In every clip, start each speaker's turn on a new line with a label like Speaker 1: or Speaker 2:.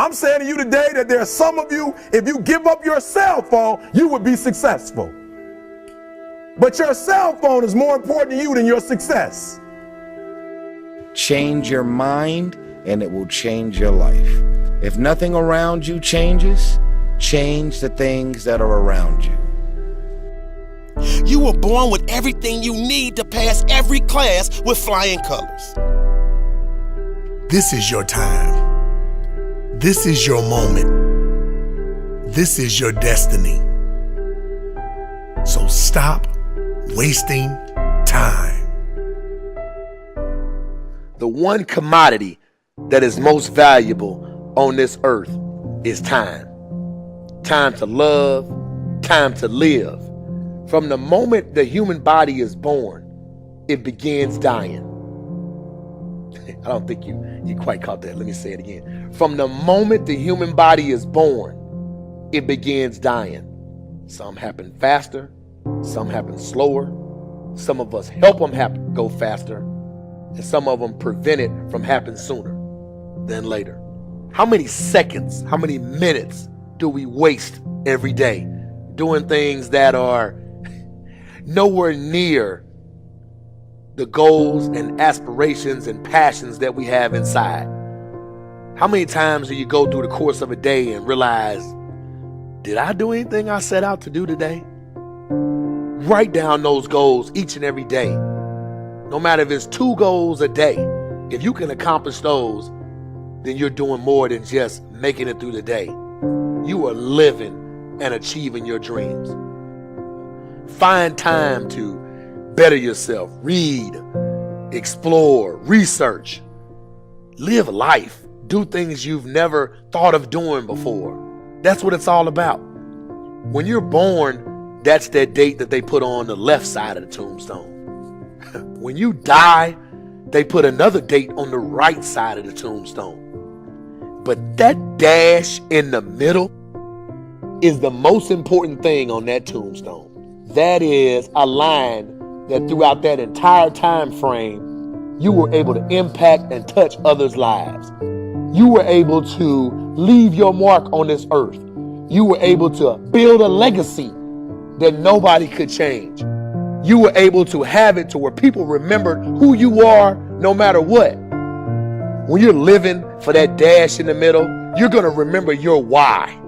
Speaker 1: I'm saying to you today that there are some of you, if you give up your cell phone, you would be successful. But your cell phone is more important to you than your success.
Speaker 2: Change your mind and it will change your life. If nothing around you changes, change the things that are around you.
Speaker 3: You were born with everything you need to pass every class with flying colors.
Speaker 4: This is your time. This is your moment. This is your destiny. So stop wasting time.
Speaker 5: The one commodity that is most valuable on this earth is time. Time to love, time to live. From the moment the human body is born, it begins dying. I don't think you quite caught that. Let me say it again. From the moment the human body is born, it begins dying. Some happen faster, some happen slower. Some of us help them go faster, and some of them prevent it from happening sooner than later. How many seconds, how many minutes do we waste every day doing things that are nowhere near the goals and aspirations and passions that we have inside? How many times do you go through the course of a day and realize, did I do anything I set out to do today? Write down those goals each and every day. No matter if it's 2 goals a day, if you can accomplish those, then you're doing more than just making it through the day. You are living and achieving your dreams. Find time to better yourself, read, explore, research, live life, do things you've never thought of doing before. That's what it's all about. When you're born, that's that date that they put on the left side of the tombstone. When you die, they put another date on the right side of the tombstone. But that dash in the middle is the most important thing on that tombstone. That is a line that throughout that entire time frame, you were able to impact and touch others' lives. You were able to leave your mark on this earth. You were able to build a legacy that nobody could change. You were able to have it to where people remembered who you are no matter what. When you're living for that dash in the middle, you're going to remember your why.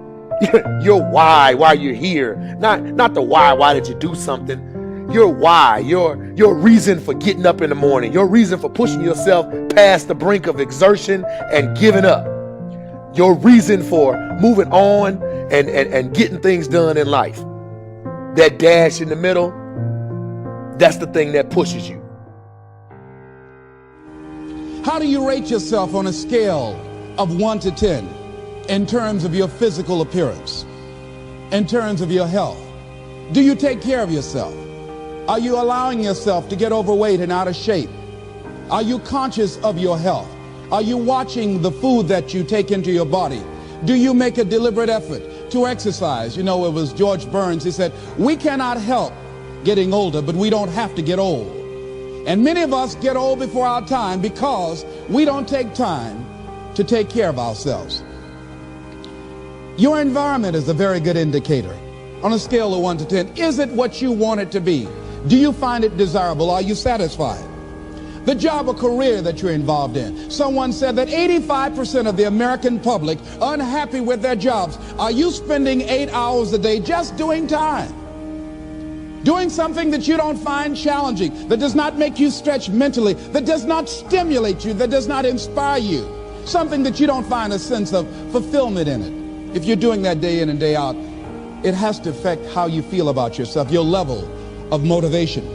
Speaker 5: Your why you're here. Not the why did you do something. Your why, your reason for getting up in the morning, your reason for pushing yourself past the brink of exertion and giving up. Your reason for moving on and getting things done in life. That dash in the middle, that's the thing that pushes you.
Speaker 6: How do you rate yourself on a scale of 1 to 10 in terms of your physical appearance, in terms of your health? Do you take care of yourself? Are you allowing yourself to get overweight and out of shape? Are you conscious of your health? Are you watching the food that you take into your body? Do you make a deliberate effort to exercise? You know, it was George Burns, he said, we cannot help getting older, but we don't have to get old. And many of us get old before our time because we don't take time to take care of ourselves. Your environment is a very good indicator. On a scale of 1 to 10, is it what you want it to be? Do you find it desirable? Are you satisfied? The job or career that you're involved in. Someone said that 85% of the American public are unhappy with their jobs. Are you spending 8 hours a day just doing time? Doing something that you don't find challenging, that does not make you stretch mentally, that does not stimulate you, that does not inspire you. Something that you don't find a sense of fulfillment in it. If you're doing that day in and day out, it has to affect how you feel about yourself, your level of motivation.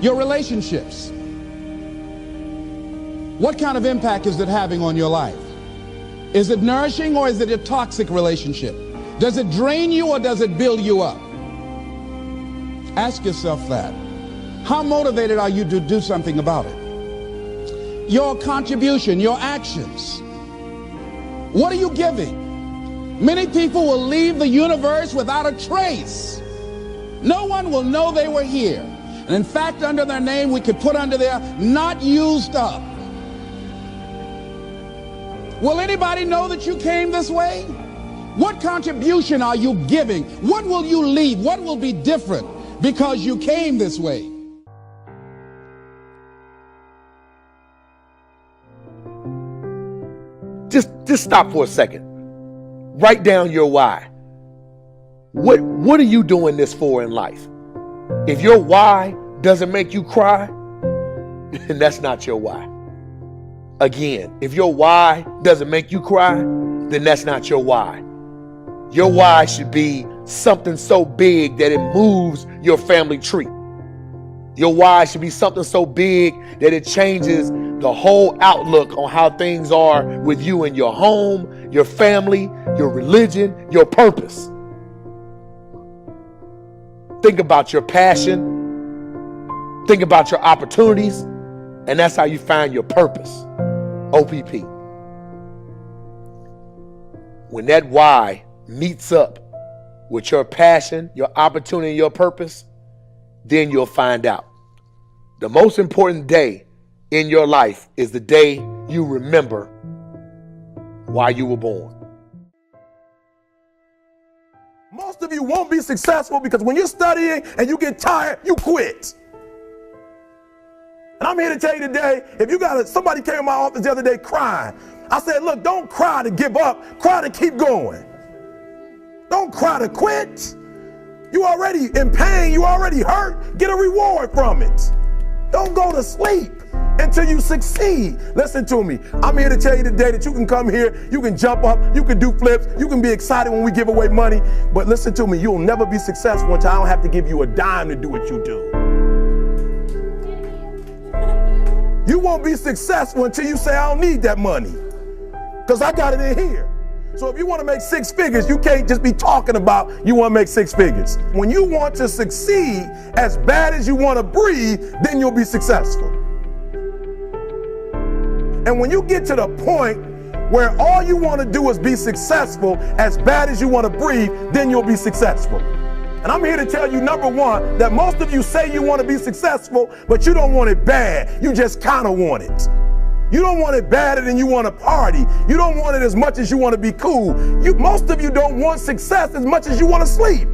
Speaker 6: Your relationships. What kind of impact is it having on your life? Is it nourishing or is it a toxic relationship? Does it drain you or does it build you up? Ask yourself that. How motivated are you to do something about it? Your contribution, your actions. What are you giving? Many people will leave the universe without a trace. No one will know they were here. And in fact, under their name, we could put under there, not used up. Will anybody know that you came this way? What contribution are you giving? What will you leave? What will be different because you came this way?
Speaker 5: Just stop for a second. Write down your why. What are you doing this for in life? If your why doesn't make you cry, then that's not your why. Again, if your why doesn't make you cry, then that's not your why. Your why should be something so big that it moves your family tree. Your why should be something so big that it changes the whole outlook on how things are with you and your home, your family, your religion, your purpose. Think about your passion. Think about your opportunities. And that's how you find your purpose. OPP. When that why meets up with your passion, your opportunity, and your purpose, then you'll find out. The most important day in your life is the day you remember why you were born.
Speaker 1: Most of you won't be successful because when you're studying and you get tired, you quit. And I'm here to tell you today, if you got somebody came in my office the other day crying. I said, look, don't cry to give up, cry to keep going. Don't cry to quit. You already in pain, you already hurt, get a reward from it. Don't go to sleep until you succeed. Listen to me. I'm here to tell you today that you can come here, you can jump up, you can do flips, you can be excited when we give away money. But listen to me, you'll never be successful until I don't have to give you a dime to do what you do. You won't be successful until you say, I don't need that money, because I got it in here. So if you want to make 6 figures, you can't just be talking about you want to make 6 figures. When you want to succeed as bad as you want to breathe, then you'll be successful. And when you get to the point where all you want to do is be successful as bad as you want to breathe, then you'll be successful. And I'm here to tell you, number one, that most of you say you want to be successful, but you don't want it bad. You just kind of want it. You don't want it badder than you want to party. You don't want it as much as you want to be cool. Most of you don't want success as much as you want to sleep.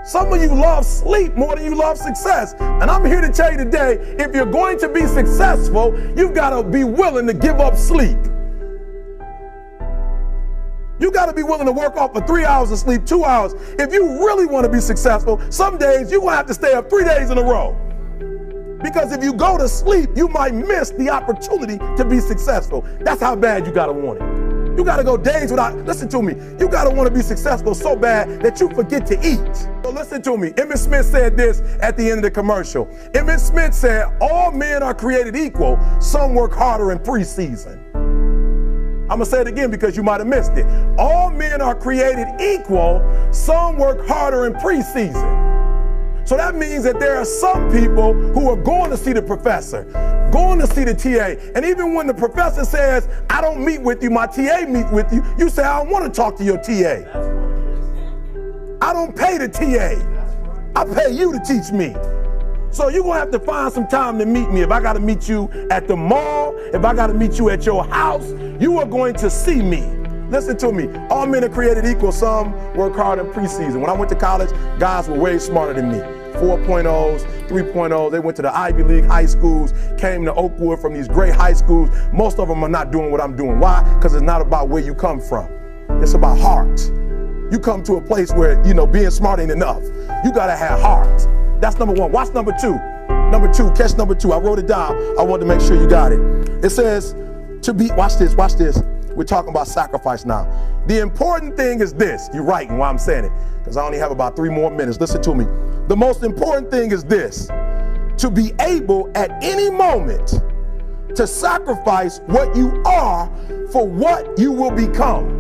Speaker 1: Some of you love sleep more than you love success. And I'm here to tell you today, if you're going to be successful, you've got to be willing to give up sleep. You got to be willing to work off for 3 hours of sleep, 2 hours. If you really want to be successful, some days you're going to have to stay up 3 days in a row. Because if you go to sleep, you might miss the opportunity to be successful. That's how bad you got to want it. You got to go days without, listen to me, you got to want to be successful so bad that you forget to eat. So listen to me. Emmett Smith said this at the end of the commercial. Emmett Smith said, all men are created equal. Some work harder in preseason. I'm going to say it again because you might have missed it. All men are created equal. Some work harder in preseason. So that means that there are some people who are going to see the professor, going to see the TA. And even when the professor says, I don't meet with you, my TA meets with you, you say, I don't want to talk to your TA. I don't pay the TA. I pay you to teach me. So you're going to have to find some time to meet me. If I got to meet you at the mall, if I got to meet you at your house, you are going to see me. Listen to me. All men are created equal. Some work hard in preseason. When I went to college, guys were way smarter than me. 4.0s, 3.0s. They went to the Ivy League high schools, came to Oakwood from these great high schools. Most of them are not doing what I'm doing. Why? Because it's not about where you come from. It's about heart. You come to a place where, being smart ain't enough. You got to have heart. That's number one. Watch number two. Number two, catch number two. I wrote it down. I wanted to make sure you got it. It says to be, watch this. We're talking about sacrifice now. The important thing is this. You're writing while I'm saying it, because I only have about 3 more minutes. Listen to me. The most important thing is this: to be able at any moment to sacrifice what you are for what you will become.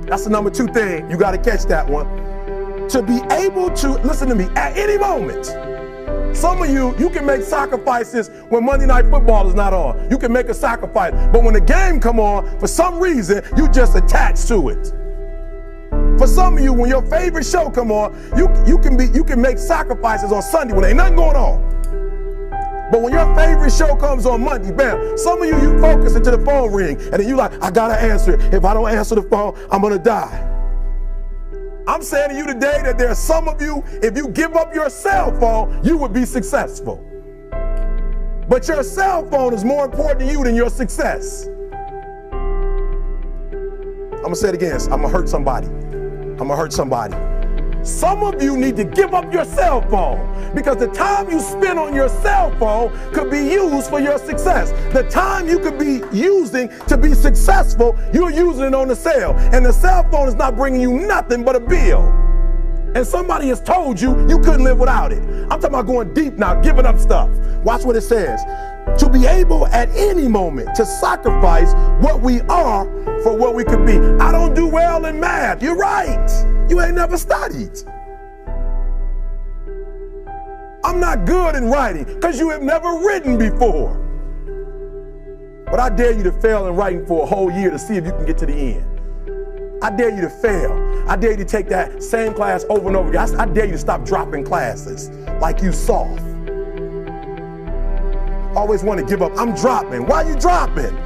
Speaker 1: That's the number 2 thing. You got to catch that one. To be able to, listen to me, at any moment. Some of you can make sacrifices when Monday Night Football is not on. You can make a sacrifice. But when the game come on, for some reason, you just attach to it. For some of you, when your favorite show come on, you can make sacrifices on Sunday when ain't nothing going on. But when your favorite show comes on Monday, bam, some of you focus until the phone ring, and then you like, I gotta answer it. If I don't answer the phone, I'm gonna die. I'm saying to you today that there are some of you, if you give up your cell phone, you would be successful. But your cell phone is more important to you than your success. I'm gonna say it again, I'm gonna hurt somebody. I'm gonna hurt somebody. Some of you need to give up your cell phone because the time you spend on your cell phone could be used for your success. The time you could be using to be successful, you're using it on the cell. And the cell phone is not bringing you nothing but a bill. And somebody has told you you couldn't live without it. I'm talking about going deep now, giving up stuff. Watch what it says. To be able at any moment to sacrifice what we are for what we could be. I don't do well in math. You're right. You ain't never studied. I'm not good in writing because you have never written before. But I dare you to fail in writing for a whole year to see if you can get to the end. I dare you to fail. I dare you to take that same class over and over again. I dare you to stop dropping classes like you soft. Always want to give up. I'm dropping. Why are you dropping?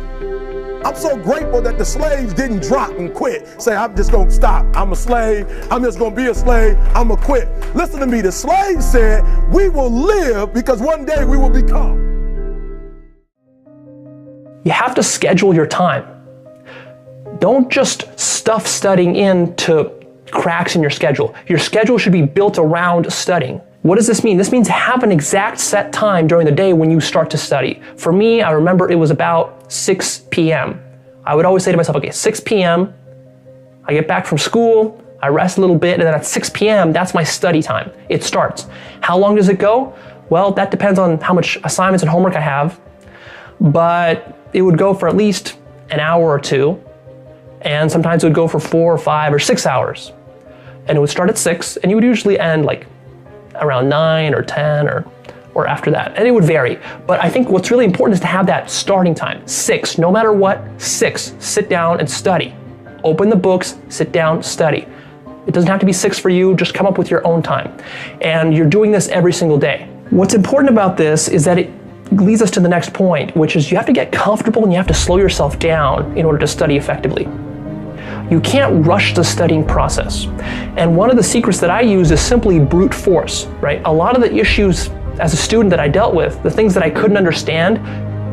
Speaker 1: I'm so grateful that the slaves didn't drop and quit. Say, I'm just going to stop. I'm a slave. I'm just going to be a slave. I'm going to quit. Listen to me. The slaves said, we will live because one day we will become.
Speaker 7: You have to schedule your time. Don't just stuff studying into cracks in your schedule. Your schedule should be built around studying. What does this mean? This means have an exact set time during the day when you start to study. For me, I remember it was about 6 p.m. I would always say to myself, okay, 6 p.m., I get back from school, I rest a little bit, and then at 6 p.m., that's my study time. It starts. How long does it go? Well, that depends on how much assignments and homework I have, but it would go for at least an hour or two, and sometimes it would go for 4 or 5 or 6 hours. And it would start at 6, and you would usually end like around 9 or 10 or after that. And it would vary. But I think what's really important is to have that starting time. 6, no matter what, 6. Sit down and study. Open the books, sit down, study. It doesn't have to be 6 for you, just come up with your own time. And you're doing this every single day. What's important about this is that it leads us to the next point, which is you have to get comfortable and you have to slow yourself down in order to study effectively. You can't rush the studying process. And one of the secrets that I use is simply brute force, right? A lot of the issues as a student that I dealt with, the things that I couldn't understand,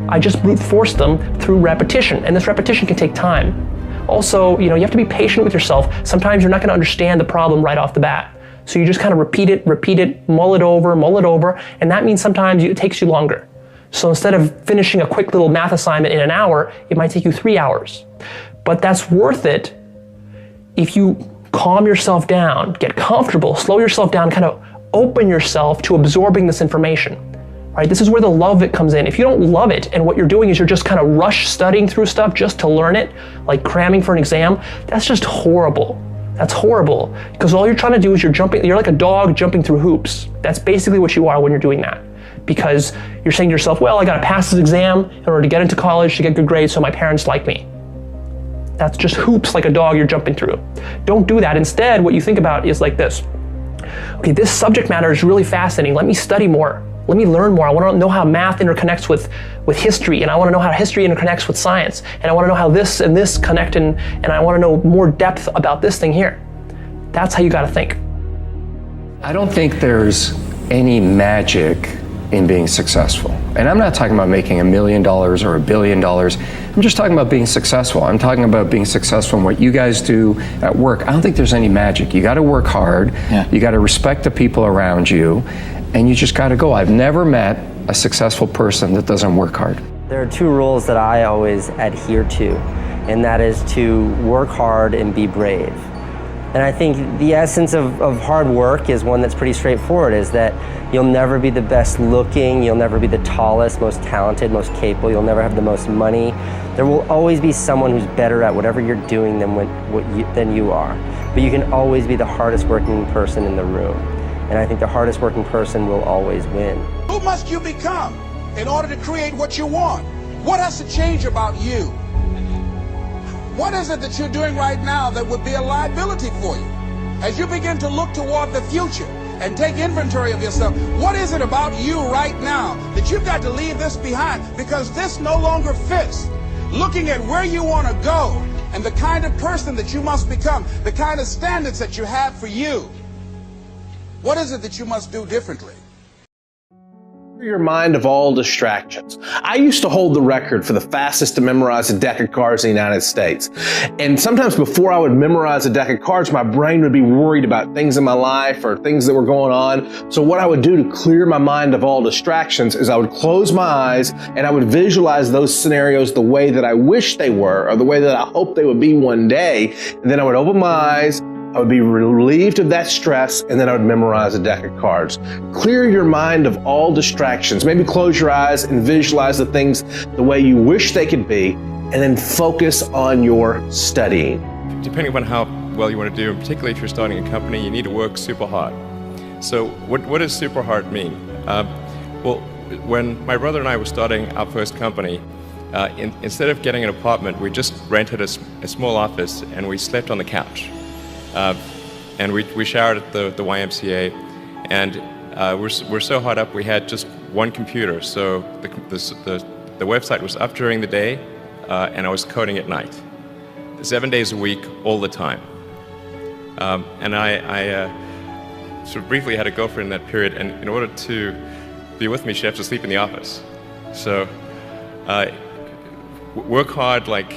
Speaker 7: I just brute forced them through repetition. And this repetition can take time. Also, you have to be patient with yourself. Sometimes you're not going to understand the problem right off the bat. So you just kind of repeat it, mull it over, and that means sometimes it takes you longer. So instead of finishing a quick little math assignment in an hour, it might take you 3 hours. But that's worth it if you calm yourself down, get comfortable, slow yourself down, kind of open yourself to absorbing this information, right? This is where the love of it comes in. If you don't love it and what you're doing is you're just kind of rush studying through stuff just to learn it, like cramming for an exam, that's just horrible. That's horrible because all you're trying to do is you're like a dog jumping through hoops. That's basically what you are when you're doing that. Because you're saying to yourself, well, I got to pass this exam in order to get into college, to get good grades so my parents like me. That's just hoops like a dog you're jumping through. Don't do that. Instead, what you think about is like this. Okay, this subject matter is really fascinating. Let me study more. Let me learn more. I want to know how math interconnects with history, and I want to know how history interconnects with science, and I want to know how this and this connect, and I want to know more depth about this thing here. That's how you got to think.
Speaker 8: I don't think there's any magic in being successful. And I'm not talking about making $1 million or $1 billion. I'm just talking about being successful. I'm talking about being successful in what you guys do at work. I don't think there's any magic. You got to work hard. Yeah. You got to respect the people around you, and you just got to go. I've never met a successful person that doesn't work hard.
Speaker 9: There are 2 rules that I always adhere to, and that is to work hard and be brave. And I think the essence of hard work is one that's pretty straightforward, is that you'll never be the best looking, you'll never be the tallest, most talented, most capable, you'll never have the most money. There will always be someone who's better at whatever you're doing than you are. But you can always be the hardest working person in the room. And I think the hardest working person will always win.
Speaker 10: Who must you become in order to create what you want? What has to change about you? What is it that you're doing right now that would be a liability for you? As you begin to look toward the future, and take inventory of yourself. What is it about you right now that you've got to leave this behind because this no longer fits? Looking at where you want to go and the kind of person that you must become, the kind of standards that you have for you. What is it that you must do differently?
Speaker 11: Your mind of all distractions. I used to hold the record for the fastest to memorize a deck of cards in the United States. And sometimes before I would memorize a deck of cards, my brain would be worried about things in my life or things that were going on. So what I would do to clear my mind of all distractions is I would close my eyes and I would visualize those scenarios the way that I wish they were or the way that I hope they would be one day. And then I would open my eyes, I would be relieved of that stress, and then I would memorize a deck of cards. Clear your mind of all distractions. Maybe close your eyes and visualize the things the way you wish they could be, and then focus on your studying.
Speaker 12: Depending on how well you want to do, and particularly if you're starting a company, you need to work super hard. So what does super hard mean? Well, when my brother and I were starting our first company, instead of getting an apartment, we just rented a small office and we slept on the couch. And we showered at the YMCA, and we're so hot up we had just one computer, so the website was up during the day, and I was coding at night, 7 days a week, all the time. And I sort of briefly had a girlfriend in that period, and in order to be with me, she had to sleep in the office. So work hard, like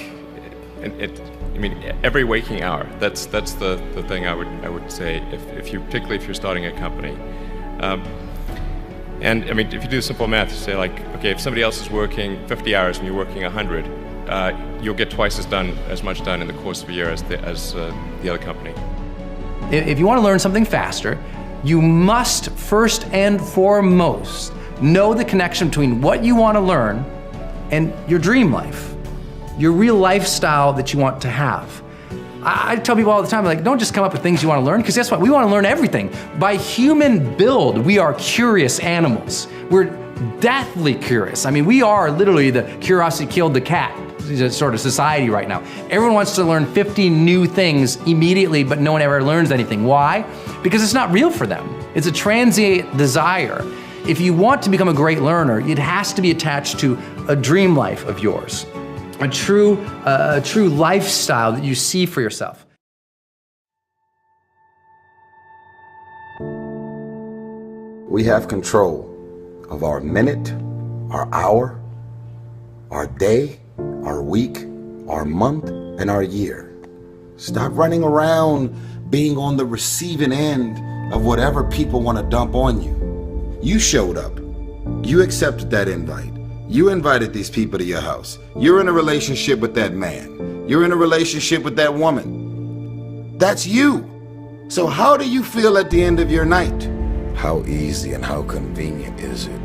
Speaker 12: I mean, every waking hour. That's the thing I would say particularly if you're starting a company. And I mean, if you do simple math, you say like, okay, if somebody else is working 50 hours and you're working 100, you'll get twice as much done in the course of a year as the other company.
Speaker 13: If you want to learn something faster, you must first and foremost know the connection between what you want to learn and your dream life. Your real lifestyle that you want to have. I tell people all the time, like, don't just come up with things you want to learn, because guess what? We want to learn everything. By human build, we are curious animals. We're deathly curious. I mean, we are literally the curiosity killed the cat sort of society right now. Everyone wants to learn 50 new things immediately, but no one ever learns anything. Why? Because it's not real for them. It's a transient desire. If you want to become a great learner, it has to be attached to a dream life of yours. A true lifestyle that you see for yourself.
Speaker 2: We have control of our minute, our hour, our day, our week, our month, and our year. Stop running around being on the receiving end of whatever people want to dump on you. You showed up. You accepted that invite. You invited these people to your house. You're in a relationship with that man. You're in a relationship with that woman. That's you. So how do you feel at the end of your night? How easy and how convenient is it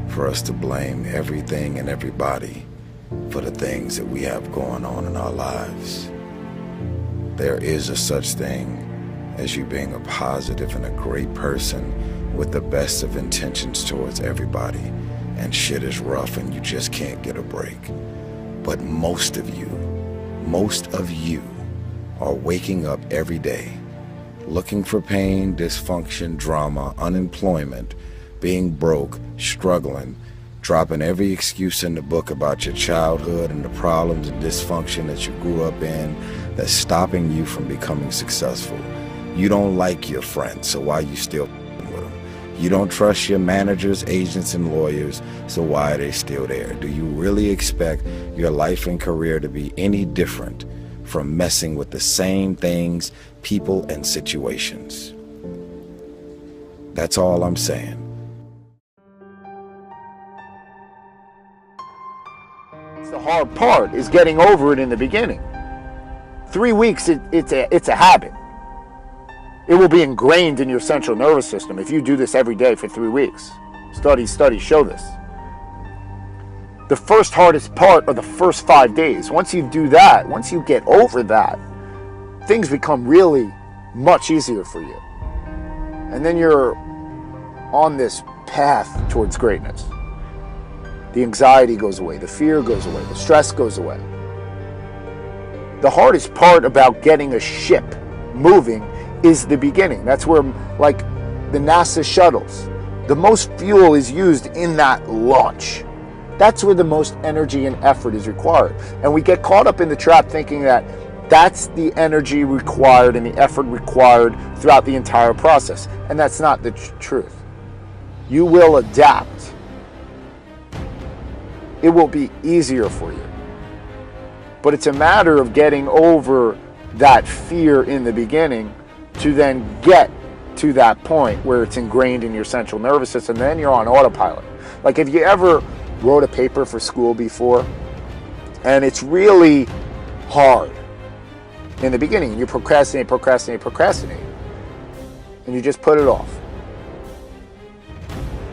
Speaker 2: for us to blame everything and everybody for the things that we have going on in our lives? There is a such thing as you being a positive and a great person with the best of intentions towards everybody. And shit is rough and you just can't get a break. But most of you are waking up every day looking for pain, dysfunction, drama, unemployment, being broke, struggling, dropping every excuse in the book about your childhood and the problems and dysfunction that you grew up in that's stopping you from becoming successful. You don't like your friends, so why are you still with them? You don't trust your managers, agents, and lawyers, so why are they still there? Do you really expect your life and career to be any different from messing with the same things, people, and situations? That's all I'm saying.
Speaker 5: The hard part is getting over it in the beginning. 3 weeks, it's a habit. It will be ingrained in your central nervous system if you do this every day for 3 weeks. Studies show this. The first hardest part are the first 5 days. Once you do that, once you get over that, things become really much easier for you. And then you're on this path towards greatness. The anxiety goes away, the fear goes away, the stress goes away. The hardest part about getting a ship moving is the beginning. That's where, like,
Speaker 14: the NASA shuttles. The most fuel is used in that launch. That's where the most energy and effort is required. And we get caught up in the trap thinking that that's the energy required and the effort required throughout the entire process. And that's not the truth. You will adapt. It will be easier for you. But it's a matter of getting over that fear in the beginning to then get to that point where it's ingrained in your central nervous system. Then you're on autopilot. Like, if you ever wrote a paper for school before, and it's really hard in the beginning, you procrastinate, and you just put it off.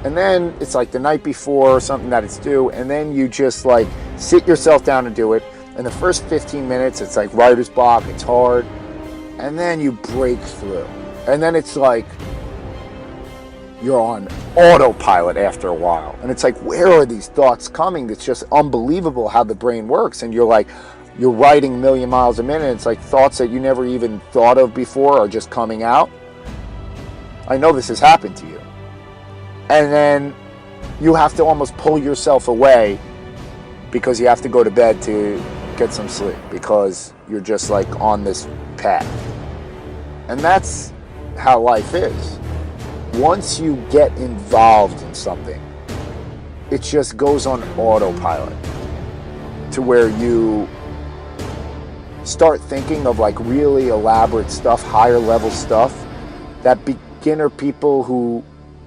Speaker 14: And then it's like the night before or something that it's due, and then you just like sit yourself down and do it. And the first 15 minutes, it's like writer's block, it's hard. And then you break through. And then it's like you're on autopilot after a while. And it's like, where are these thoughts coming? It's just unbelievable how the brain works. And you're like, you're writing a million miles a minute. It's like thoughts that you never even thought of before are just coming out. I know this has happened to you. And then you have to almost pull yourself away because you have to go to bed to get some sleep because you're just like on this path. And that's how life is. Once you get involved in something, it just goes on autopilot to where you start thinking of like really elaborate stuff, higher level stuff that beginner people who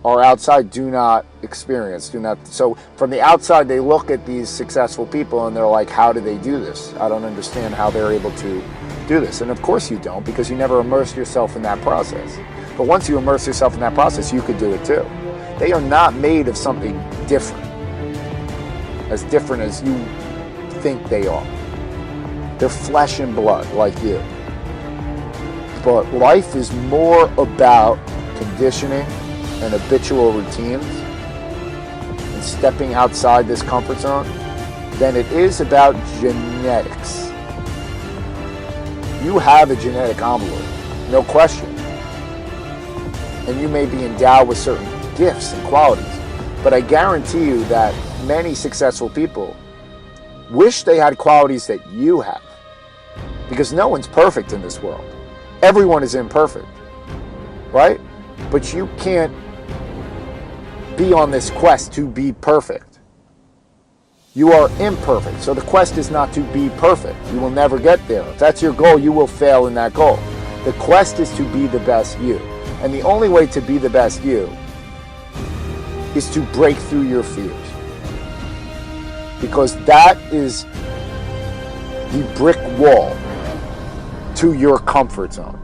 Speaker 14: are outside do not experience, So from the outside, they look at these successful people and they're like, how do they do this? I don't understand how they're able to do this. And of course you don't, because you never immerse yourself in that process. But once you immerse yourself in that process, you could do it too. They are not made of something different as you think they are. They're flesh and blood like you. But life is more about conditioning and habitual routines and stepping outside this comfort zone than it is about genetics. You have a genetic envelope, no question. And you may be endowed with certain gifts and qualities, but I guarantee you that many successful people wish they had qualities that you have, because no one's perfect in this world. Everyone is imperfect, right? But you can't be on this quest to be perfect. You are imperfect, so the quest is not to be perfect. You will never get there. If that's your goal, you will fail in that goal. The quest is to be the best you. And the only way to be the best you is to break through your fears. Because that is the brick wall to your comfort zone.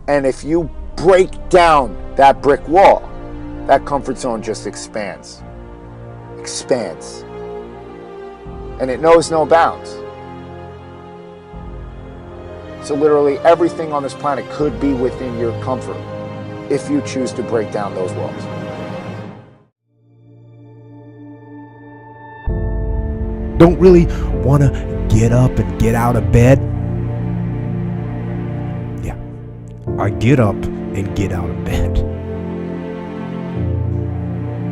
Speaker 14: And if you break down that brick wall, that comfort zone just expands. And it knows no bounds. So literally everything on this planet could be within your comfort if you choose to break down those walls.
Speaker 15: Don't really want to get up and get out of bed? Yeah, I get up and get out of bed.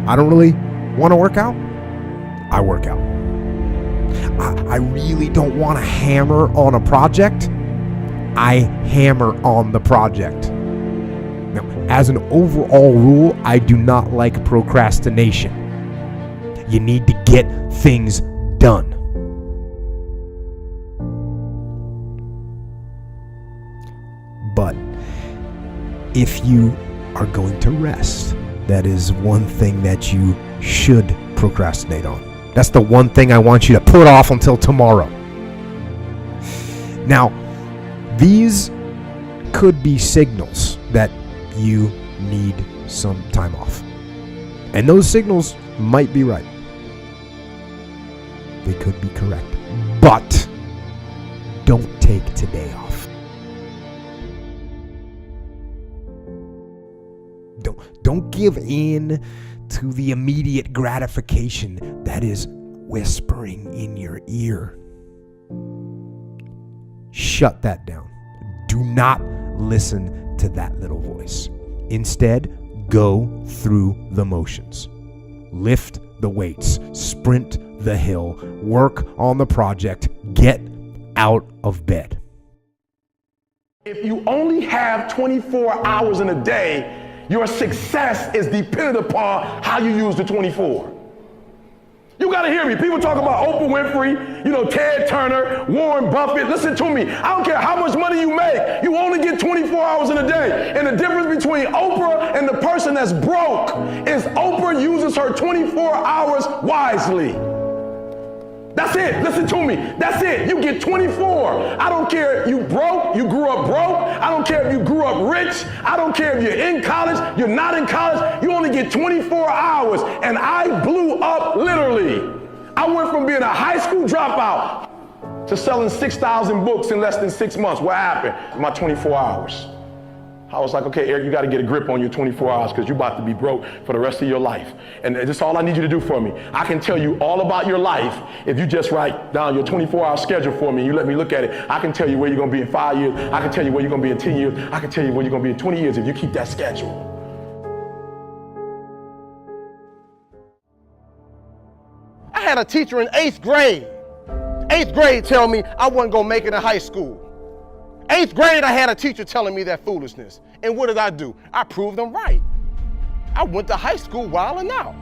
Speaker 15: I don't really want to work out? I work out. I really don't want to hammer on a project? I hammer on the project. Now, as an overall rule, I do not like procrastination. You need to get things done. But if you are going to rest, that is one thing that you should procrastinate on. That's the one thing I want you to put off until tomorrow. Now, these could be signals that you need some time off. And those signals might be right. They could be correct. But don't take today off. Don't give in to the immediate gratification that is whispering in your ear. Shut that down. Do not listen to that little voice. Instead, go through the motions. Lift the weights, sprint the hill, work on the project, get out of bed.
Speaker 1: If you only have 24 hours in a day, your success is dependent upon how you use the 24. You gotta hear me. People talk about Oprah Winfrey, Ted Turner, Warren Buffett. Listen to me. I don't care how much money you make. You only get 24 hours in a day. And the difference between Oprah and the person that's broke is Oprah uses her 24 hours wisely. That's it. Listen to me. That's it. You get 24. I don't care if you broke, you grew up broke. I don't care if you grew up rich. I don't care if you're in college, you're not in college. You only get 24 hours. And I blew up literally. I went from being a high school dropout to selling 6,000 books in less than 6 months. What happened? In my 24 hours. I was like, okay, Eric, you got to get a grip on your 24 hours because you're about to be broke for the rest of your life. And that's all I need you to do for me. I can tell you all about your life if you just write down your 24-hour schedule for me and you let me look at it. I can tell you where you're going to be in 5 years. I can tell you where you're going to be in 10 years. I can tell you where you're going to be in 20 years if you keep that schedule.
Speaker 5: I had a teacher in 8th grade. 8th grade tell me I wasn't going to make it in high school. 8th grade, I had a teacher telling me that foolishness. And what did I do? I proved them right. I went to high school wilding out.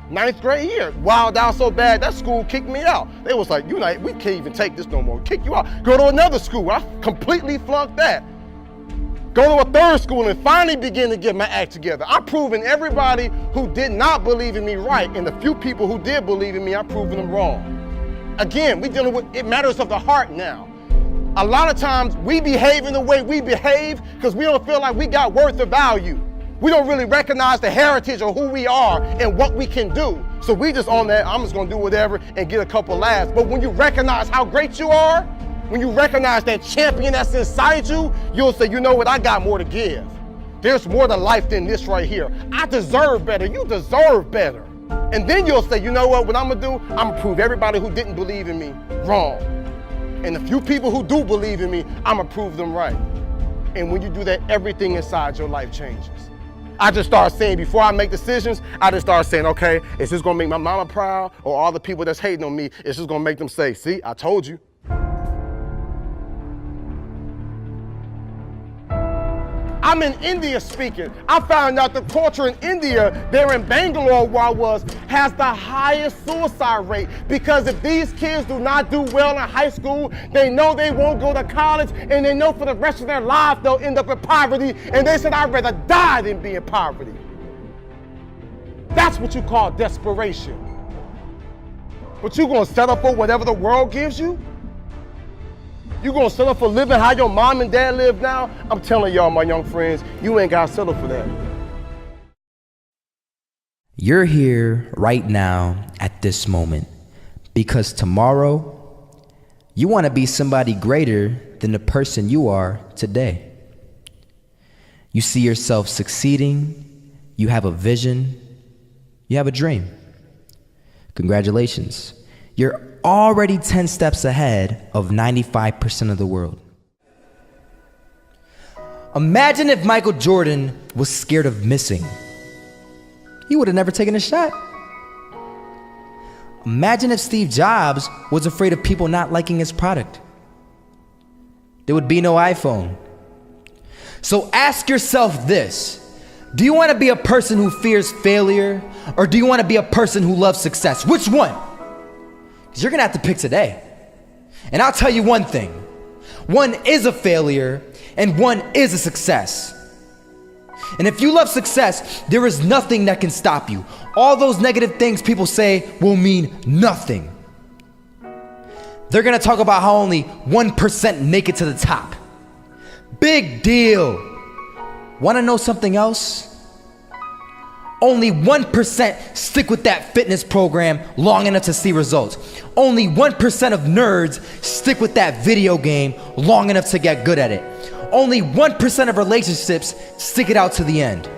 Speaker 5: 9th grade year, wild out so bad, that school kicked me out. They was like, we can't even take this no more. Kick you out. Go to another school. I completely flunked that. Go to a 3rd school and finally begin to get my act together. I'm proving everybody who did not believe in me right, and the few people who did believe in me, I'm proving them wrong. Again, we're dealing with, it matters of the heart now. A lot of times we behave in the way we behave because we don't feel like we got worth or value. We don't really recognize the heritage of who we are and what we can do. So we just on that, I'm just gonna do whatever and get a couple laughs. But when you recognize how great you are, when you recognize that champion that's inside you, you'll say, you know what, I got more to give. There's more to life than this right here. I deserve better, you deserve better. And then you'll say, you know what I'm gonna do? I'm gonna prove everybody who didn't believe in me wrong. And the few people who do believe in me, I'm gonna prove them right. And when you do that, everything inside your life changes. I just start saying, before I make decisions, I just start saying, okay, is this gonna make my mama proud? Or all the people that's hating on me, is this gonna make them say, see, I told you. I'm in India speaking. I found out the culture in India, there in Bangalore where I was, has the highest suicide rate. Because if these kids do not do well in high school, they know they won't go to college, and they know for the rest of their lives they'll end up in poverty, and they said, I'd rather die than be in poverty. That's what you call desperation. But you gonna settle for whatever the world gives you? You gonna settle for living how your mom and dad live now? I'm telling y'all, my young friends, you ain't gotta settle for that.
Speaker 16: You're here right now at this moment because tomorrow you want to be somebody greater than the person you are today. You see yourself succeeding, you have a vision, you have a dream. Congratulations. You're already 10 steps ahead of 95% of the world. Imagine if Michael Jordan was scared of missing. He would have never taken a shot. Imagine if Steve Jobs was afraid of people not liking his product. There would be no iPhone. So ask yourself this. Do you want to be a person who fears failure, or do you want to be a person who loves success? Which one? Because you're going to have to pick today. And I'll tell you one thing. One is a failure and one is a success. And if you love success, there is nothing that can stop you. All those negative things people say will mean nothing. They're going to talk about how only 1% make it to the top. Big deal. Want to know something else? Only 1% stick with that fitness program long enough to see results. Only 1% of nerds stick with that video game long enough to get good at it. Only 1% of relationships stick it out to the end.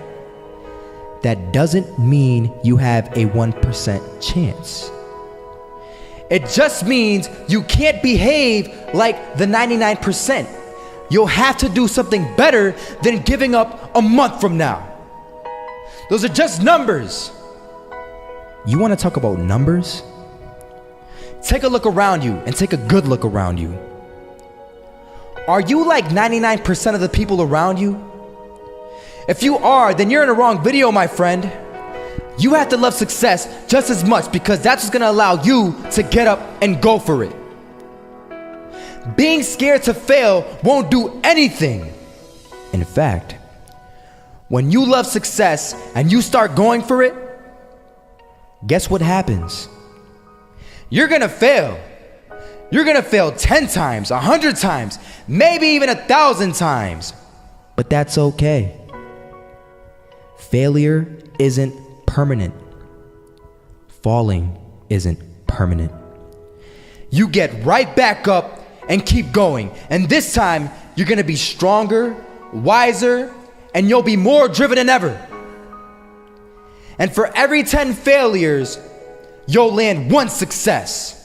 Speaker 16: That doesn't mean you have a 1% chance. It just means you can't behave like the 99%. You'll have to do something better than giving up a month from now. Those are just numbers. You want to talk about numbers? Take a look around you and take a good look around you. Are you like 99% of the people around you? If you are, then you're in the wrong video, my friend. You have to love success just as much because that's what's gonna allow you to get up and go for it. Being scared to fail won't do anything. In fact, when you love success and you start going for it, guess what happens? You're gonna fail. You're gonna fail 10 times, 100 times, maybe even 1,000 times. But that's okay. Failure isn't permanent. Falling isn't permanent. You get right back up and keep going. And this time, you're gonna be stronger, wiser, and you'll be more driven than ever. And for every 10 failures, you'll land one success.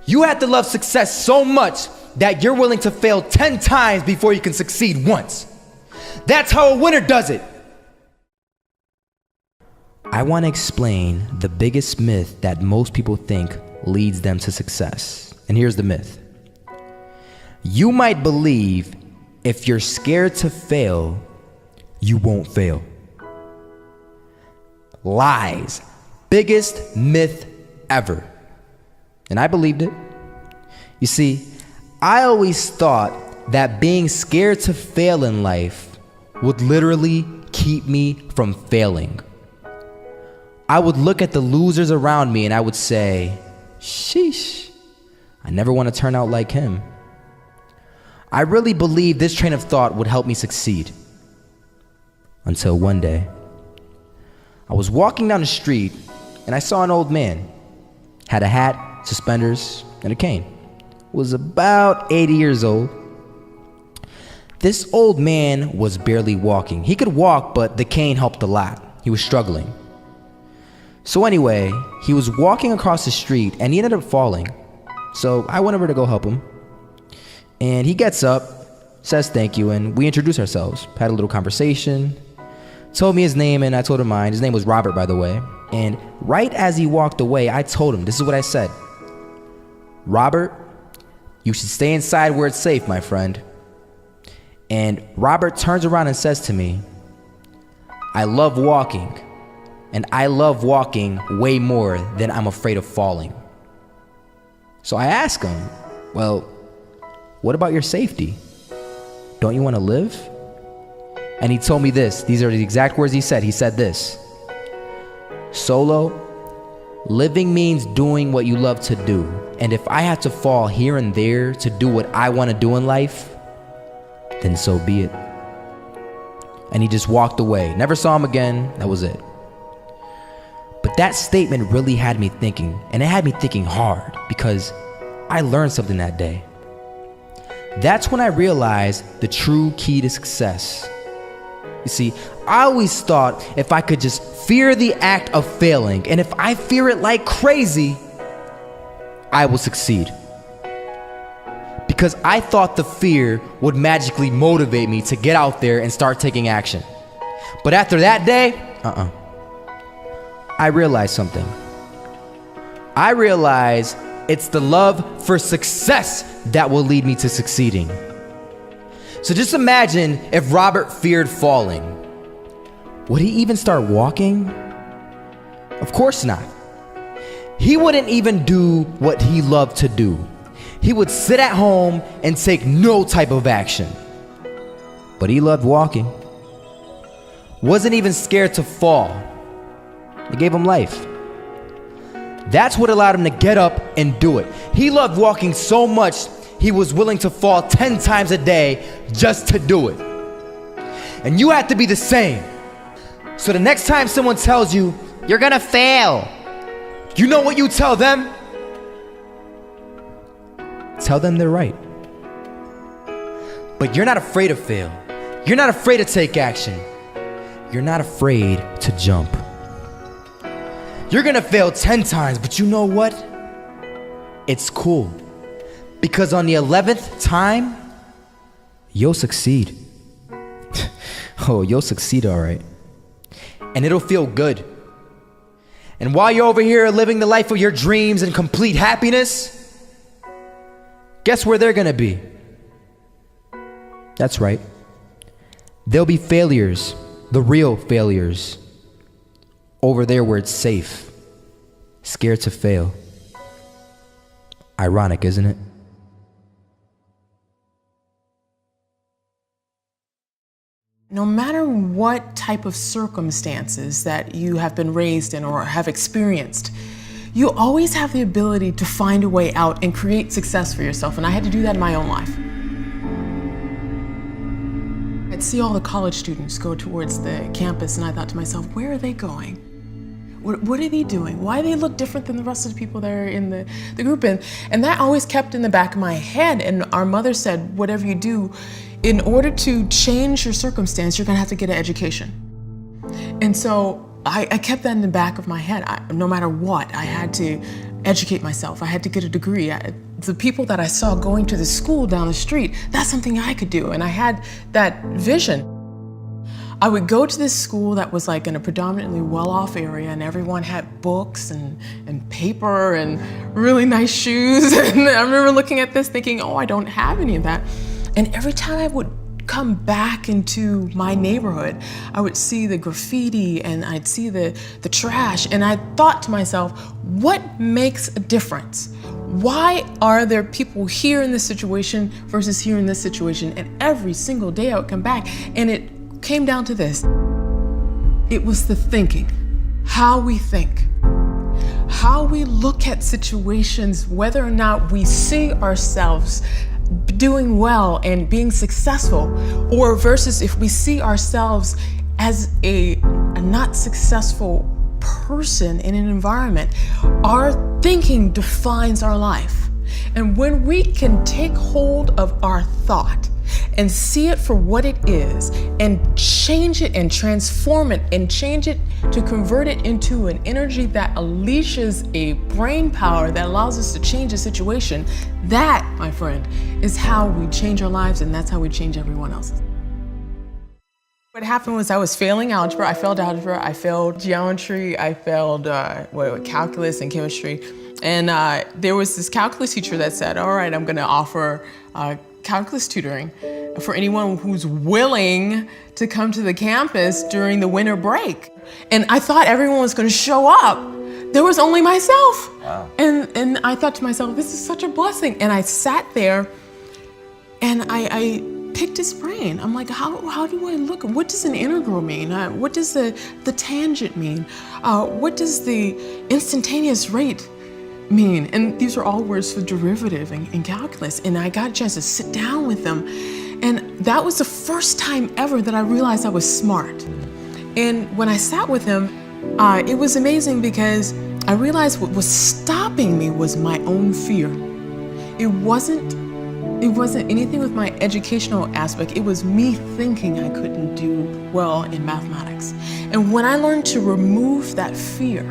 Speaker 16: You have to love success so much that you're willing to fail 10 times before you can succeed once. That's how a winner does it. I want to explain the biggest myth that most people think leads them to success. And here's the myth. You might believe if you're scared to fail, you won't fail. Lies. Biggest myth ever. And I believed it. You see, I always thought that being scared to fail in life would literally keep me from failing. I would look at the losers around me and I would say, sheesh, I never want to turn out like him. I really believed this train of thought would help me succeed. Until one day, I was walking down the street and I saw an old man. Had a hat, suspenders, and a cane. Was about 80 years old. This old man was barely walking. He could walk, but the cane helped a lot. He was struggling. So anyway, he was walking across the street and he ended up falling. So I went over to go help him. And he gets up, says thank you, and we introduced ourselves. Had a little conversation. Told me his name and I told him mine. His name was Robert, by the way. And right as he walked away, I told him, this is what I said. Robert, you should stay inside where it's safe, my friend. And Robert turns around and says to me, I love walking. And I love walking way more than I'm afraid of falling. So I asked him, well, what about your safety? Don't you want to live? And he told me this. These are the exact words he said. He said this. Solo, living means doing what you love to do. And if I have to fall here and there to do what I want to do in life, then so be it. And he just walked away. Never saw him again. That was it. But that statement really had me thinking, and it had me thinking hard because I learned something that day. That's when I realized the true key to success. You see, I always thought if I could just fear the act of failing, and if I fear it like crazy, I will succeed. Because I thought the fear would magically motivate me to get out there and start taking action. But after that day, I realized something. I realized it's the love for success that will lead me to succeeding. So just imagine if Robert feared falling. Would he even start walking? Of course not. He wouldn't even do what he loved to do. He would sit at home and take no type of action. But he loved walking. Wasn't even scared to fall. It gave him life. That's what allowed him to get up and do it. He loved walking so much, he was willing to fall 10 times a day just to do it. And you have to be the same. So the next time someone tells you, you're gonna fail, you know what you tell them? Tell them they're right. But you're not afraid to fail. You're not afraid to take action. You're not afraid to jump. You're gonna fail 10 times, but you know what? It's cool. Because on the 11th time, you'll succeed. Oh, you'll succeed, all right. and it'll feel good. And while you're over here living the life of your dreams and complete happiness, guess where they're gonna be? That's right. They'll be failures, the real failures, over there where it's safe, scared to fail. Ironic, isn't it?
Speaker 17: No matter what type of circumstances that you have been raised in or have experienced, you always have the ability to find a way out and create success for yourself. And I had to do that in my own life. I'd see all the college students go towards the campus and I thought to myself, where are they going? What are they doing? Why do they look different than the rest of the people that are in the group? And that always kept in the back of my head. And our mother said, whatever you do, in order to change your circumstance, you're gonna have to get an education. And so I kept that in the back of my head. No matter what, I had to educate myself. I had to get a degree. The people that I saw going to the school down the street, that's something I could do. And I had that vision. I would go to this school that was like in a predominantly well-off area, and everyone had books and paper and really nice shoes. And I remember looking at this thinking, oh, I don't have any of that. And every time I would come back into my neighborhood, I would see the graffiti and I'd see the trash, and I thought to myself, what makes a difference? Why are there people here in this situation versus here in this situation? And every single day I would come back, and it came down to this. It was the thinking, how we think, how we look at situations, whether or not we see ourselves doing well and being successful, or versus if we see ourselves as a not successful person in an environment. Our thinking defines our life. And when we can take hold of our thought and see it for what it is and change it and transform it and change it to convert it into an energy that unleashes a brain power that allows us to change a situation, that, my friend, is how we change our lives, and that's how we change everyone else's. What happened was I was failing algebra. I failed algebra, I failed geometry, I failed calculus and chemistry. And there was this calculus teacher that said, all right, I'm gonna offer calculus tutoring for anyone who's willing to come to the campus during the winter break. And I thought everyone was gonna show up. There was only myself. Wow. And I thought to myself, this is such a blessing. And I sat there and I picked his brain. I'm like, how do I look? What does an integral mean? What does the tangent mean? What does the instantaneous rate mean? And these are all words for derivative in calculus. And I got a chance to sit down with them. And that was the first time ever that I realized I was smart. And when I sat with him, it was amazing because I realized what was stopping me was my own fear. It wasn't anything with my educational aspect. It was me thinking I couldn't do well in mathematics. And when I learned to remove that fear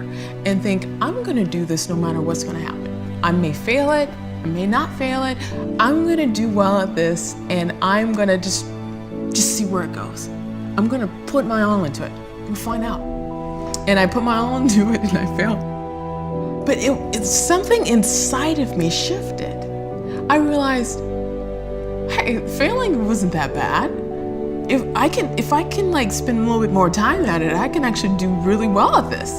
Speaker 17: and think, I'm gonna do this no matter what's gonna happen. I may fail it, I may not fail it. I'm gonna do well at this, and I'm gonna just see where it goes. I'm gonna put my all into it. We'll find out. And I put my all into it and I failed. But it's something inside of me shifted. I realized, hey, failing wasn't that bad. If I can like spend a little bit more time at it, I can actually do really well at this.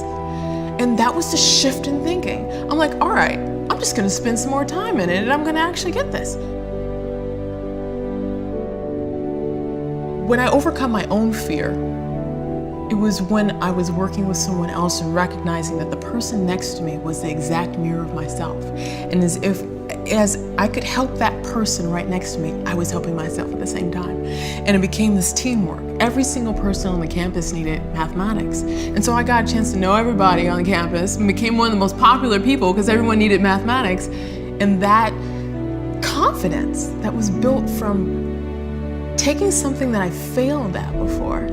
Speaker 17: And that was the shift in thinking. I'm like, all right, I'm just gonna spend some more time in it and I'm gonna actually get this. When I overcome my own fear, it was when I was working with someone else and recognizing that the person next to me was the exact mirror of myself. And as I could help that person right next to me, I was helping myself at the same time. And it became this teamwork. Every single person on the campus needed mathematics. And so I got a chance to know everybody on the campus and became one of the most popular people because everyone needed mathematics. And that confidence that was built from taking something that I failed at before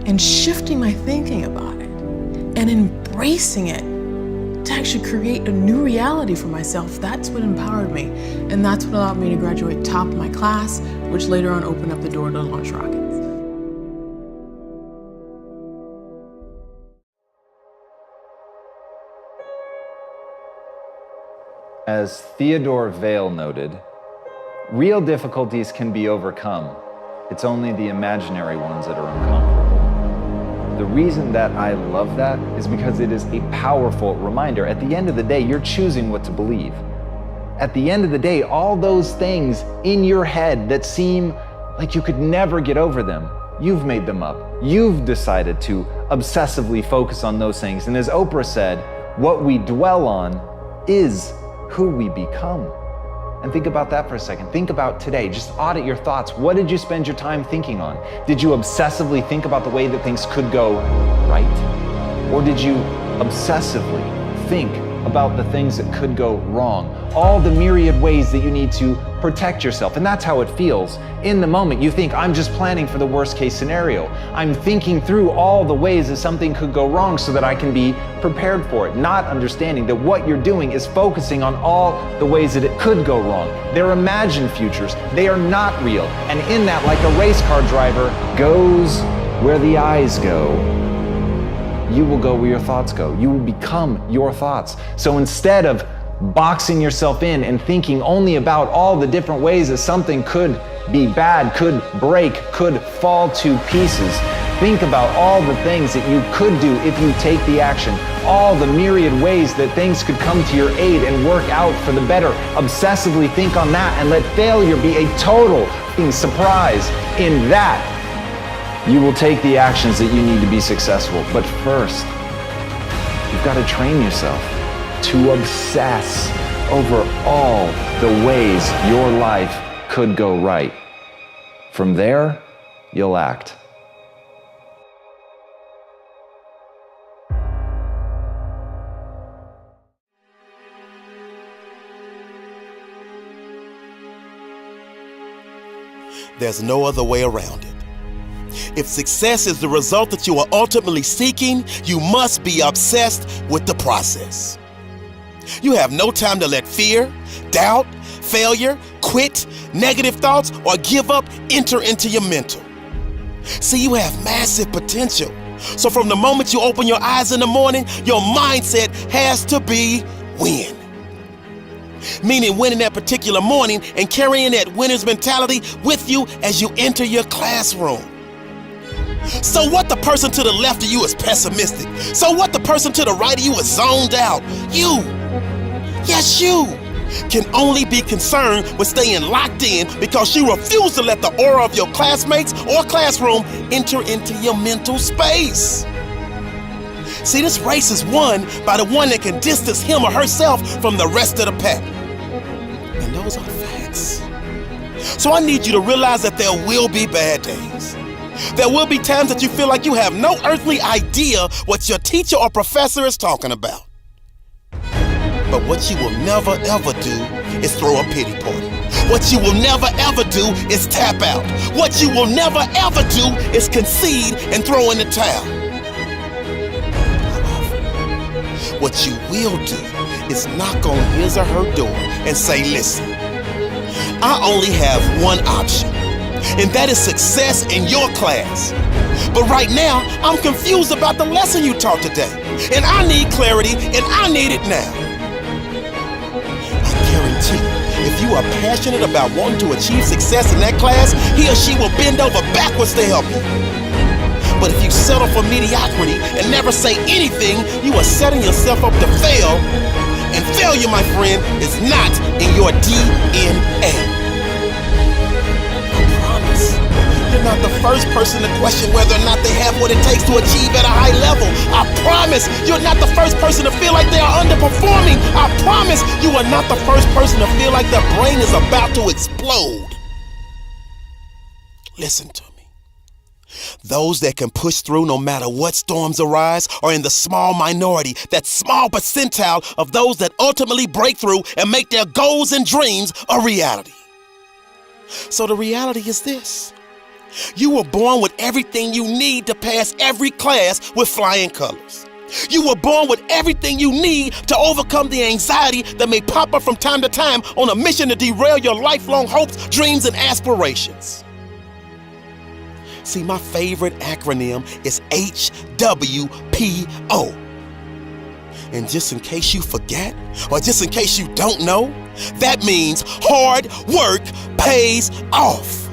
Speaker 17: and shifting my thinking about it and embracing it to actually create a new reality for myself, that's what empowered me. And that's what allowed me to graduate top of my class, which later on opened up the door to launch rockets.
Speaker 18: As Theodore Vail noted, real difficulties can be overcome. It's only the imaginary ones that are uncomfortable. The reason that I love that is because it is a powerful reminder. At the end of the day, you're choosing what to believe. At the end of the day, all those things in your head that seem like you could never get over them, you've made them up. You've decided to obsessively focus on those things. And as Oprah said, what we dwell on is who we become. And think about that for a second. Think about today. Just audit your thoughts. What did you spend your time thinking on? Did you obsessively think about the way that things could go right? Or did you obsessively think about the things that could go wrong? All the myriad ways that you need to protect yourself. And that's how it feels. In the moment, you think, I'm just planning for the worst case scenario. I'm thinking through all the ways that something could go wrong so that I can be prepared for it, not understanding that what you're doing is focusing on all the ways that it could go wrong. They're imagined futures. They are not real. And in that, like a race car driver goes where the eyes go, you will go where your thoughts go. You will become your thoughts. So instead of boxing yourself in and thinking only about all the different ways that something could be bad, could break, could fall to pieces, think about all the things that you could do if you take the action, all the myriad ways that things could come to your aid and work out for the better. Obsessively think on that and let failure be a total surprise. In that, you will take the actions that you need to be successful. But first, you've got to train yourself to obsess over all the ways your life could go right. From there, you'll act.
Speaker 3: There's no other way around it. If success is the result that you are ultimately seeking, you must be obsessed with the process. You have no time to let fear, doubt, failure, quit, negative thoughts, or give up enter into your mental. See, you have massive potential. So from the moment you open your eyes in the morning, your mindset has to be win. Meaning winning that particular morning and carrying that winner's mentality with you as you enter your classroom. So what the person to the left of you is pessimistic? So what the person to the right of you is zoned out? You, yes you, can only be concerned with staying locked in because you refuse to let the aura of your classmates or classroom enter into your mental space. See, this race is won by the one that can distance him or herself from the rest of the pack. And those are facts. So I need you to realize that there will be bad days. There will be times that you feel like you have no earthly idea what your teacher or professor is talking about. But what you will never ever do is throw a pity party. What you will never ever do is tap out. What you will never ever do is concede and throw in the towel. What you will do is knock on his or her door and say, listen, I only have one option, and that is success in your class. But right now, I'm confused about the lesson you taught today, and I need clarity, and I need it now. I guarantee if you are passionate about wanting to achieve success in that class, he or she will bend over backwards to help you. But if you settle for mediocrity and never say anything, you are setting yourself up to fail. And failure, my friend, is not in your DNA. I promise. You're not the first person to question whether or not they have what it takes to achieve at a high level. I promise. You're not the first person to feel like they are underperforming. I promise. You are not the first person to feel like their brain is about to explode. Listen to me. Those that can push through no matter what storms arise are in the small minority, that small percentile of those that ultimately break through and make their goals and dreams a reality. So the reality is this. You were born with everything you need to pass every class with flying colors. You were born with everything you need to overcome the anxiety that may pop up from time to time on a mission to derail your lifelong hopes, dreams, and aspirations. See, my favorite acronym is HWPO. And just in case you forget, or just in case you don't know, that means hard work pays off.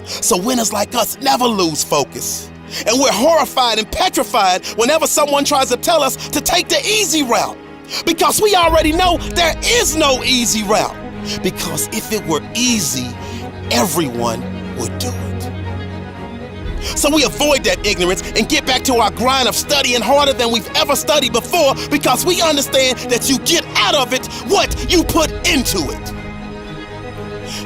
Speaker 3: So winners like us never lose focus. And we're horrified and petrified whenever someone tries to tell us to take the easy route. Because we already know there is no easy route. Because if it were easy, everyone would do it. So we avoid that ignorance and get back to our grind of studying harder than we've ever studied before, because we understand that you get out of it what you put into it.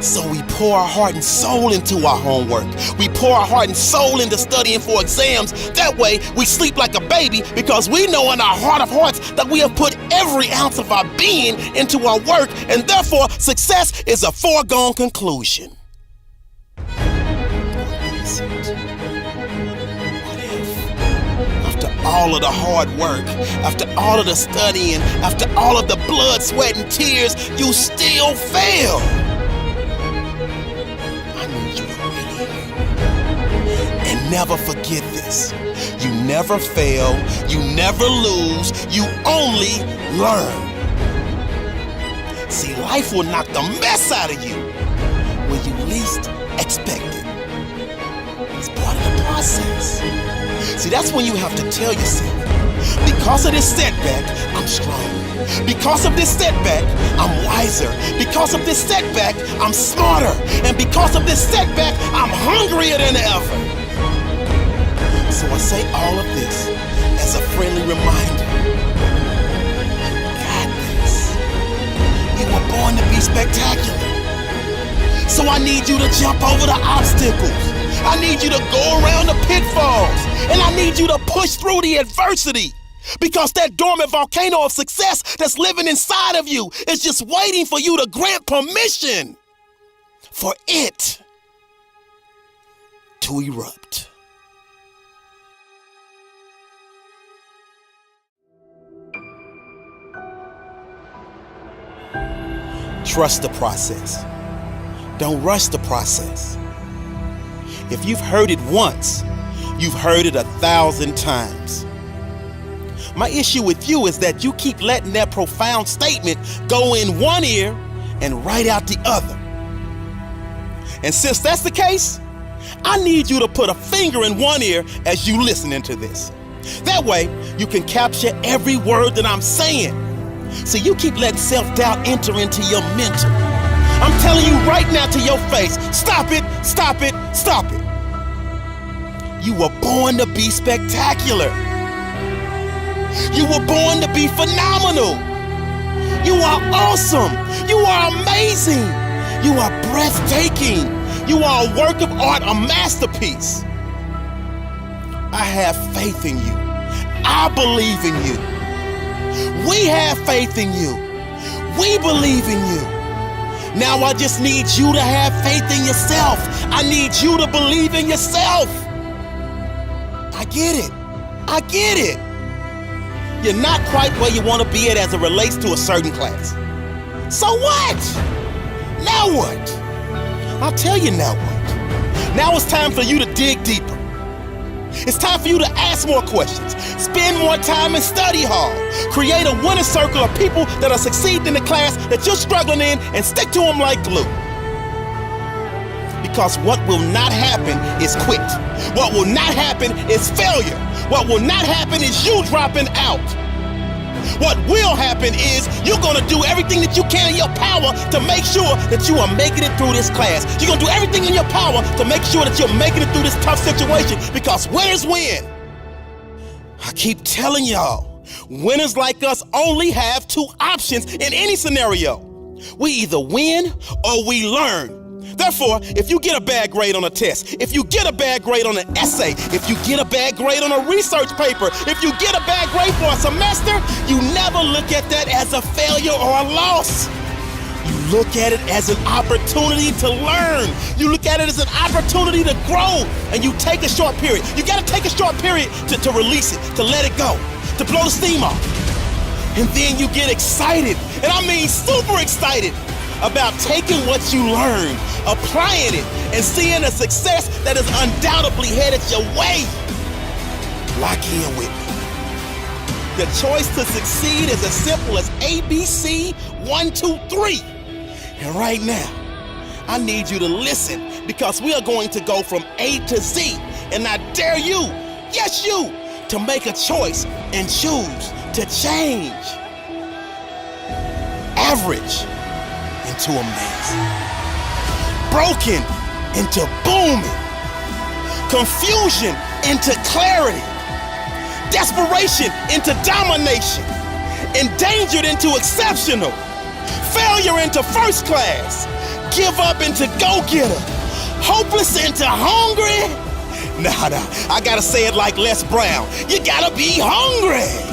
Speaker 3: So we pour our heart and soul into our homework. We pour our heart and soul into studying for exams. That way we sleep like a baby, because we know in our heart of hearts that we have put every ounce of our being into our work, and therefore success is a foregone conclusion. After all of the hard work, after all of the studying, after all of the blood, sweat, and tears, you still fail. I need you to really hear. And never forget this. You never fail, you never lose, you only learn. See, life will knock the mess out of you when you least expect it. It's part of the process. See, that's when you have to tell yourself, because of this setback, I'm strong. Because of this setback, I'm wiser. Because of this setback, I'm smarter. And because of this setback, I'm hungrier than ever. So I say all of this as a friendly reminder. Got this. You were born to be spectacular. So I need you to jump over the obstacles. I need you to go around the pitfalls, and I need you to push through the adversity, because that dormant volcano of success that's living inside of you is just waiting for you to grant permission for it to erupt. Trust the process. Don't rush the process. If you've heard it once, you've heard it 1,000 times. My issue with you is that you keep letting that profound statement go in one ear and right out the other. And since that's the case, I need you to put a finger in one ear as you listening to this. That way, you can capture every word that I'm saying. So you keep letting self-doubt enter into your mental. I'm telling you right now to your face, stop it, stop it, stop it. You were born to be spectacular. You were born to be phenomenal. You are awesome. You are amazing. You are breathtaking. You are a work of art, a masterpiece. I have faith in you. I believe in you. We have faith in you. We believe in you. Now I just need you to have faith in yourself. I need you to believe in yourself. I get it. I get it. You're not quite where you want to be at as it relates to a certain class. So what? Now what? I'll tell you now what. Now it's time for you to dig deeper. It's time for you to ask more questions. Spend more time and study hard. Create a winning circle of people that are succeeding in the class that you're struggling in, and stick to them like glue. Because what will not happen is quit. What will not happen is failure. What will not happen is you dropping out. What will happen is you're going to do everything that you can in your power to make sure that you are making it through this class. You're going to do everything in your power to make sure that you're making it through this tough situation, because winners win. I keep telling y'all, winners like us only have two options in any scenario. We either win or we learn. Therefore, if you get a bad grade on a test, if you get a bad grade on an essay, if you get a bad grade on a research paper, if you get a bad grade for a semester, you never look at that as a failure or a loss. You look at it as an opportunity to learn. You look at it as an opportunity to grow, and you take a short period. You got to take a short period to release it, to let it go, to blow the steam off. And then you get excited, and I mean super excited, about taking what you learned, applying it, and seeing a success that is undoubtedly headed your way. Lock in with me. The choice to succeed is as simple as ABC 1, 2, 3. And right now, I need you to listen, because we are going to go from A to Z. And I dare you, yes you, to make a choice and choose to change average into amazing, broken into booming, confusion into clarity, desperation into domination, endangered into exceptional, failure into first class, give up into go-getter, hopeless into hungry. Nah, I gotta say it like Les Brown. You gotta be hungry.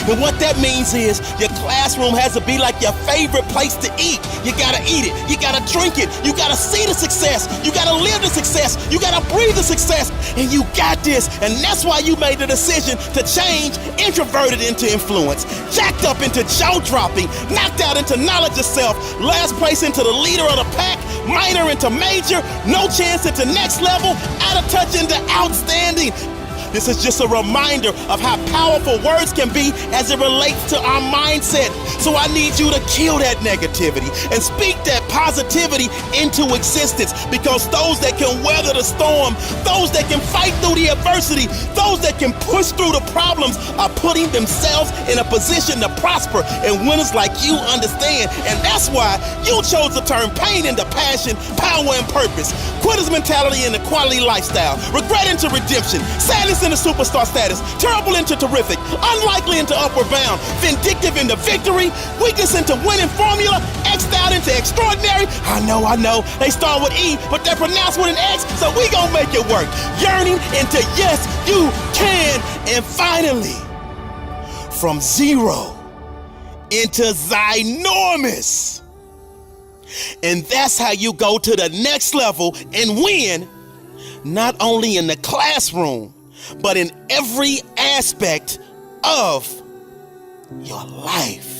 Speaker 3: And what that means is your classroom has to be like your favorite place to eat. You gotta eat it, you gotta drink it, you gotta see the success, you gotta live the success, you gotta breathe the success, and you got this. And that's why you made the decision to change introverted into influence, jacked up into jaw-dropping, knocked out into knowledge of self, last place into the leader of the pack, minor into major, no chance into next level, out of touch into outstanding. This is just a reminder of how powerful words can be as it relates to our mindset. So I need you to kill that negativity and speak that positivity into existence, because those that can weather the storm, those that can fight through the adversity, those that can push through the problems are putting themselves in a position to prosper. And winners like you understand. And that's why you chose to turn pain into passion, power and purpose, quitter's mentality into quality lifestyle, regret into redemption, sadness into superstar status, terrible into terrific, unlikely into upward bound, vindictive into victory, weakness into winning formula, X'd out into extraordinary. I know, they start with E, but they're pronounced with an X, so we gon' make it work. Yearning into yes, you can. And finally, from zero into ginormous. And that's how you go to the next level and win, not only in the classroom, but in every aspect of your life.